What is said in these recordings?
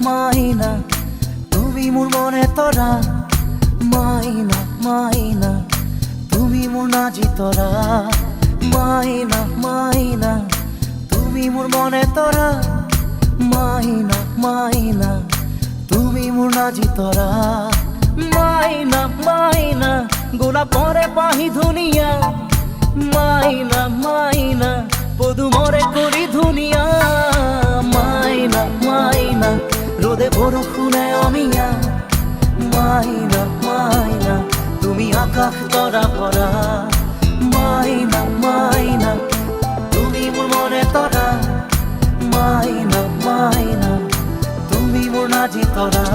মাইনা তুমি মোর মনে তরা মাইনা মাইনা তুমি মোর নাজি তরা মাইনা মাইনা তুমি মোর মনে তরা মাইনা মাইনা তুমি মোর নাজি তরা মাইনা মাইনা গোলাপ পরে পাহি ধুনিয়া মাইনা মাইনা পদু মরে করি ধুনিয়া মাইনা মাইনা রোদে বরষুণে অমিয়া মাইনা মাইনা তুমি আকাশ তরা ভরা মাইনা মাইনা তুমি মোর মনে তরা মাইনা মাইনা তুমি মোর নাজি তরা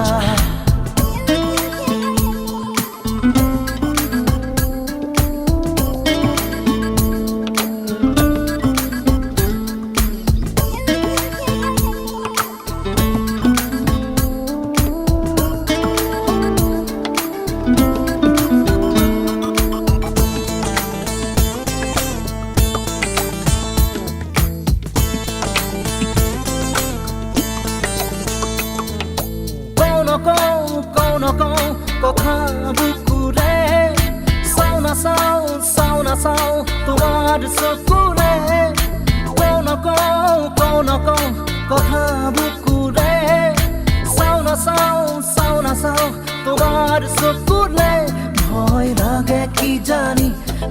কথা বুকুরে সাউনা সাউ তোমার চকুরে কৌন কথা বুকুরে সাউনা সাউ তোমার চকুরে ভয় লাগে কি জানি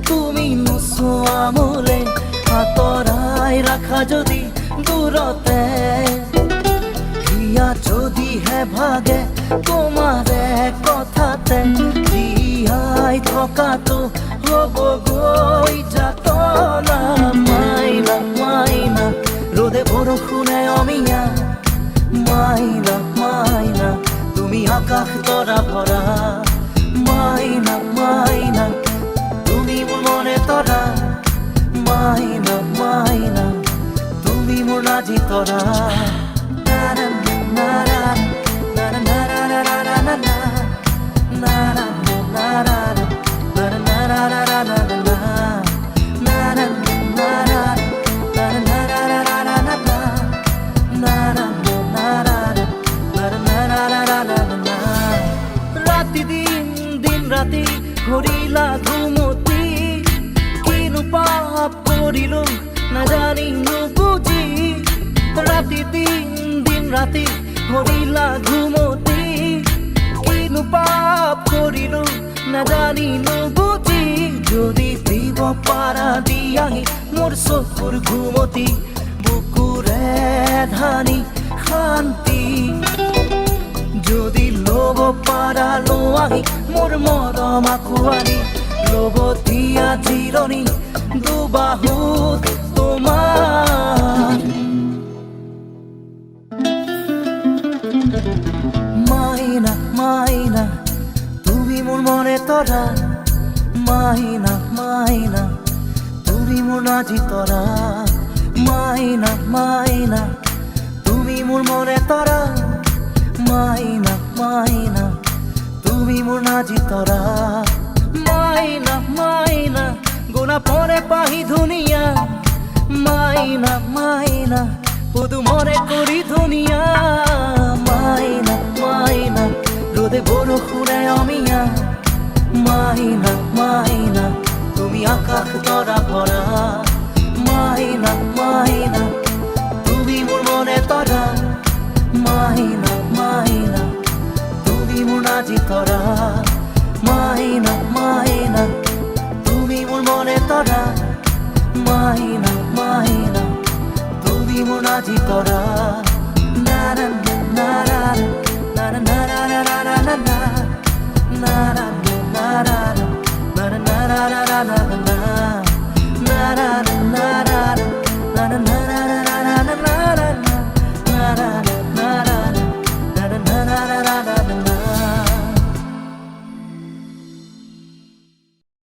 তুমি নোচোৱা মোলে আঁতৰাই রাখা যদি দূরতে যদি হে ভাগে তোমারে কথাতে জিয়াই থকাটো হব গৈ যাতনা মাইনা মাইনা রোদে বৰষুণে অমিয়া মাইনা মাইনা তুমি আকাশ তৰা ভৰা মাইনা মাইনা তুমি মোৰ মনে তৰা মাইনা মাইনা তুমি মোৰ নাজি তৰা রাতি ঘৰিলা ঘুমতি কিনো পাপ কৰিলো নাজানি নুবুজি ৰাতি দিন ৰাতি ঘৰিলা ঘুমতি কিনো পাপ কৰিলো নাজানি নুবুজি যদি দিব পাৰা দিয়াহি মোৰ চকুৰ ঘুমতি বুকুৰে ধানি শান্তি যদি লব পাৰা লোৱাহি মোৰ মৰম আঁকোৱালি লব দিয়া জিৰণি দুবাহুত তোমাৰ মাইনা মাইনা তুমি মোৰ মনে তৰা মাইনা মাইনা তুমি মোৰ নাজি তৰা মাইনা মাইনা তুমি মোৰ মনে তৰা মাইনা মাইনা তুমি মোর নাজি তরা মাইনা মাইনা গোনা পরে পাহি ধুনিয়া মাইনা মাইনা পদু মরে করি ধুনিয়া মাইনা মাইনা রোদে বরষুণে অমিয়া মাইনা মাইনা তুমি আকাশ তরা ভরা মাইনা মাইনা তুমি মোর মনে তরা মাইনা মাইনা তুমি মোর নাজি তরা মাইনা মাইনা তুমি মোর মনে তরা মাইনা মাইনা তুমি মোর নাজি তরা না না না না না না না না না না না